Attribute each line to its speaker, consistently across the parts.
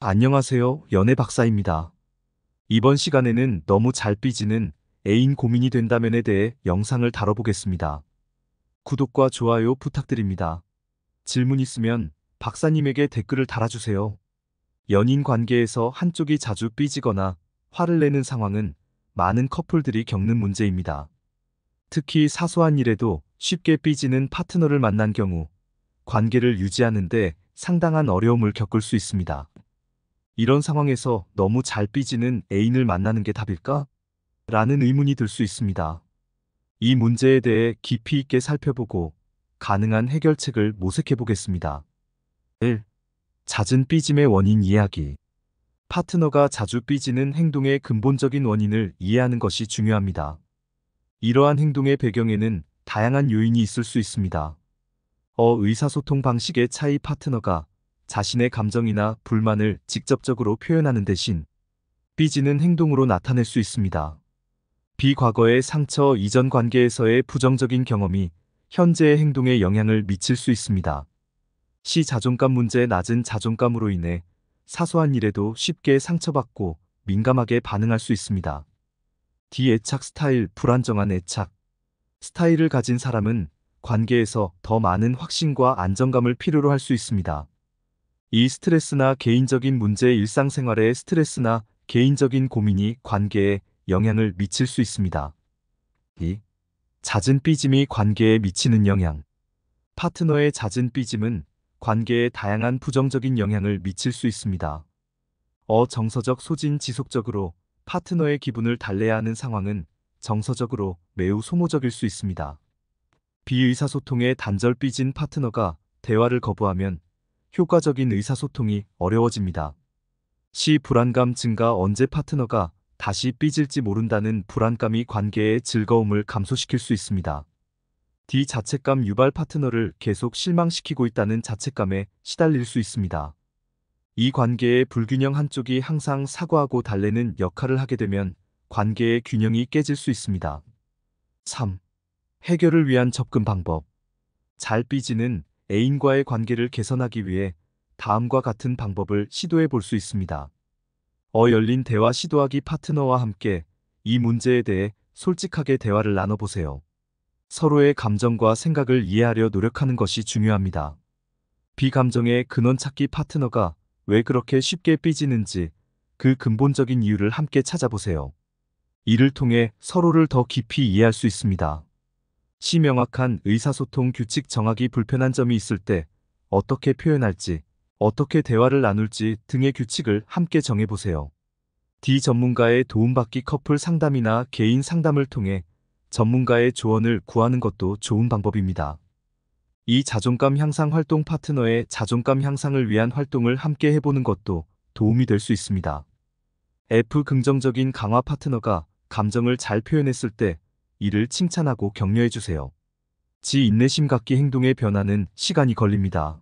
Speaker 1: 안녕하세요. 연애 박사입니다. 이번 시간에는 너무 잘 삐지는 애인 고민이 된다면에 대해 영상을 다뤄보겠습니다. 구독과 좋아요 부탁드립니다. 질문 있으면 박사님에게 댓글을 달아주세요. 연인 관계에서 한쪽이 자주 삐지거나 화를 내는 상황은 많은 커플들이 겪는 문제입니다. 특히 사소한 일에도 쉽게 삐지는 파트너를 만난 경우 관계를 유지하는데 상당한 어려움을 겪을 수 있습니다. 이런 상황에서 너무 잘 삐지는 애인을 만나는 게 답일까? 라는 의문이 들 수 있습니다. 이 문제에 대해 깊이 있게 살펴보고 가능한 해결책을 모색해 보겠습니다. 1. 잦은 삐짐의 원인 이야기. 파트너가 자주 삐지는 행동의 근본적인 원인을 이해하는 것이 중요합니다. 이러한 행동의 배경에는 다양한 요인이 있을 수 있습니다. 의사소통 방식의 차이. 파트너가 자신의 감정이나 불만을 직접적으로 표현하는 대신 삐지는 행동으로 나타낼 수 있습니다. B. 과거의 상처. 이전 관계에서의 부정적인 경험이 현재의 행동에 영향을 미칠 수 있습니다. C. 자존감 문제. 낮은 자존감으로 인해 사소한 일에도 쉽게 상처받고 민감하게 반응할 수 있습니다. D. 애착 스타일. 불안정한 애착 스타일을 가진 사람은 관계에서 더 많은 확신과 안정감을 필요로 할 수 있습니다. 이 스트레스나 개인적인 문제. 일상생활의 스트레스나 개인적인 고민이 관계에 영향을 미칠 수 있습니다. 2. 잦은 삐짐이 관계에 미치는 영향. 파트너의 잦은 삐짐은 관계에 다양한 부정적인 영향을 미칠 수 있습니다. 정서적 소진. 지속적으로 파트너의 기분을 달래야 하는 상황은 정서적으로 매우 소모적일 수 있습니다. 비의사소통의 단절. 삐진 파트너가 대화를 거부하면 효과적인 의사소통이 어려워집니다. C. 불안감 증가. 언제 파트너가 다시 삐질지 모른다는 불안감이 관계의 즐거움을 감소시킬 수 있습니다. D. 자책감 유발. 파트너를 계속 실망시키고 있다는 자책감에 시달릴 수 있습니다. 이 관계의 불균형. 한쪽이 항상 사과하고 달래는 역할을 하게 되면 관계의 균형이 깨질 수 있습니다. 3. 해결을 위한 접근 방법. 잘 삐지는 애인과의 관계를 개선하기 위해 다음과 같은 방법을 시도해 볼 수 있습니다. 열린 대화 시도하기. 파트너와 함께 이 문제에 대해 솔직하게 대화를 나눠보세요. 서로의 감정과 생각을 이해하려 노력하는 것이 중요합니다. 비감정의 근원 찾기. 파트너가 왜 그렇게 쉽게 삐지는지 그 근본적인 이유를 함께 찾아보세요. 이를 통해 서로를 더 깊이 이해할 수 있습니다. 시. 명확한 의사소통 규칙 정하기. 불편한 점이 있을 때 어떻게 표현할지, 어떻게 대화를 나눌지 등의 규칙을 함께 정해보세요. D. 전문가의 도움받기. 커플 상담이나 개인 상담을 통해 전문가의 조언을 구하는 것도 좋은 방법입니다. 이. 자존감 향상 활동. 파트너의 자존감 향상을 위한 활동을 함께 해보는 것도 도움이 될 수 있습니다. F. 긍정적인 강화. 파트너가 감정을 잘 표현했을 때 이를 칭찬하고 격려해주세요. G. 인내심 갖기. 행동의 변화는 시간이 걸립니다.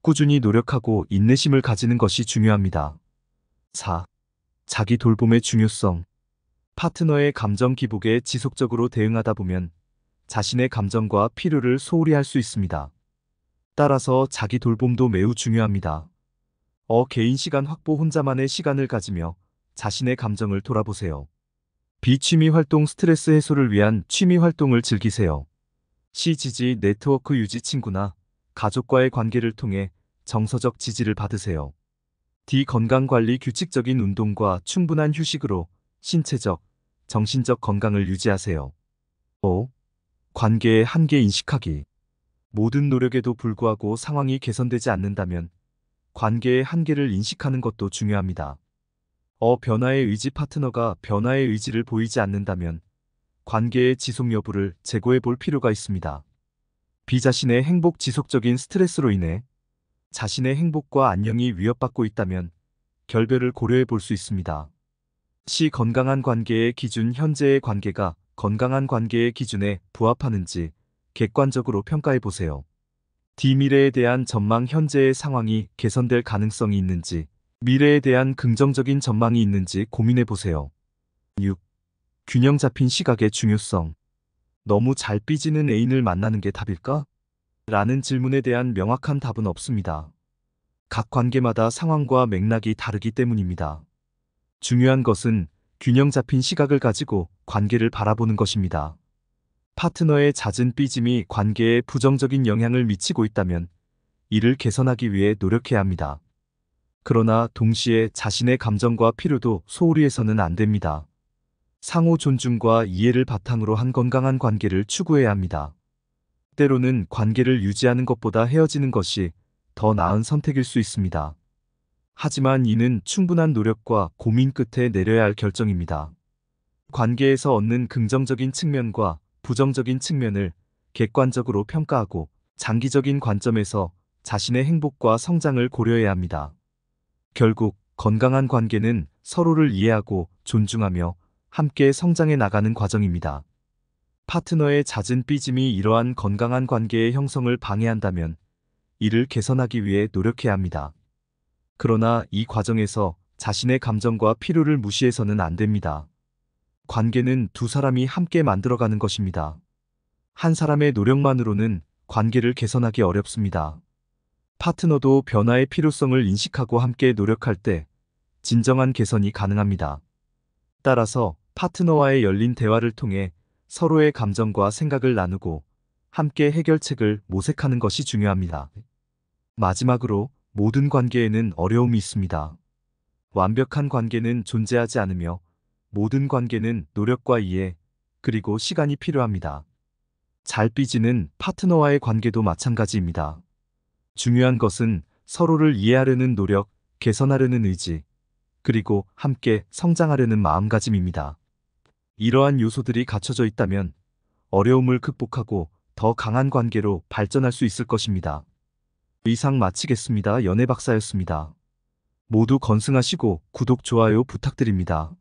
Speaker 1: 꾸준히 노력하고 인내심을 가지는 것이 중요합니다. 4. 자기 돌봄의 중요성. 파트너의 감정 기복에 지속적으로 대응하다 보면 자신의 감정과 필요를 소홀히 할 수 있습니다. 따라서 자기 돌봄도 매우 중요합니다. 개인 시간 확보. 혼자만의 시간을 가지며 자신의 감정을 돌아보세요. 비취미 활동. 스트레스 해소를 위한 취미 활동을 즐기세요. C. 지지. 네트워크 유지. 친구나 가족과의 관계를 통해 정서적 지지를 받으세요. D. 건강관리. 규칙적인 운동과 충분한 휴식으로 신체적, 정신적 건강을 유지하세요. 5. 관계의 한계 인식하기. 모든 노력에도 불구하고 상황이 개선되지 않는다면 관계의 한계를 인식하는 것도 중요합니다. 변화의 의지. 파트너가 변화의 의지를 보이지 않는다면 관계의 지속 여부를 재고해 볼 필요가 있습니다. B. 자신의 행복. 지속적인 스트레스로 인해 자신의 행복과 안녕이 위협받고 있다면 결별을 고려해 볼 수 있습니다. C. 건강한 관계의 기준. 현재의 관계가 건강한 관계의 기준에 부합하는지 객관적으로 평가해 보세요. D. 미래에 대한 전망. 현재의 상황이 개선될 가능성이 있는지, 미래에 대한 긍정적인 전망이 있는지 고민해 보세요. 6. 균형 잡힌 시각의 중요성. 너무 잘 삐지는 애인을 만나는 게 답일까? 라는 질문에 대한 명확한 답은 없습니다. 각 관계마다 상황과 맥락이 다르기 때문입니다. 중요한 것은 균형 잡힌 시각을 가지고 관계를 바라보는 것입니다. 파트너의 잦은 삐짐이 관계에 부정적인 영향을 미치고 있다면 이를 개선하기 위해 노력해야 합니다. 그러나 동시에 자신의 감정과 필요도 소홀히 해서는 안 됩니다. 상호 존중과 이해를 바탕으로 한 건강한 관계를 추구해야 합니다. 때로는 관계를 유지하는 것보다 헤어지는 것이 더 나은 선택일 수 있습니다. 하지만 이는 충분한 노력과 고민 끝에 내려야 할 결정입니다. 관계에서 얻는 긍정적인 측면과 부정적인 측면을 객관적으로 평가하고 장기적인 관점에서 자신의 행복과 성장을 고려해야 합니다. 결국 건강한 관계는 서로를 이해하고 존중하며 함께 성장해 나가는 과정입니다. 파트너의 잦은 삐짐이 이러한 건강한 관계의 형성을 방해한다면 이를 개선하기 위해 노력해야 합니다. 그러나 이 과정에서 자신의 감정과 필요를 무시해서는 안 됩니다. 관계는 두 사람이 함께 만들어가는 것입니다. 한 사람의 노력만으로는 관계를 개선하기 어렵습니다. 파트너도 변화의 필요성을 인식하고 함께 노력할 때 진정한 개선이 가능합니다. 따라서 파트너와의 열린 대화를 통해 서로의 감정과 생각을 나누고 함께 해결책을 모색하는 것이 중요합니다. 마지막으로 모든 관계에는 어려움이 있습니다. 완벽한 관계는 존재하지 않으며 모든 관계는 노력과 이해, 그리고 시간이 필요합니다. 잘 삐지는 파트너와의 관계도 마찬가지입니다. 중요한 것은 서로를 이해하려는 노력, 개선하려는 의지, 그리고 함께 성장하려는 마음가짐입니다. 이러한 요소들이 갖춰져 있다면 어려움을 극복하고 더 강한 관계로 발전할 수 있을 것입니다. 이상 마치겠습니다. 연애박사였습니다. 모두 건승하시고 구독, 좋아요 부탁드립니다.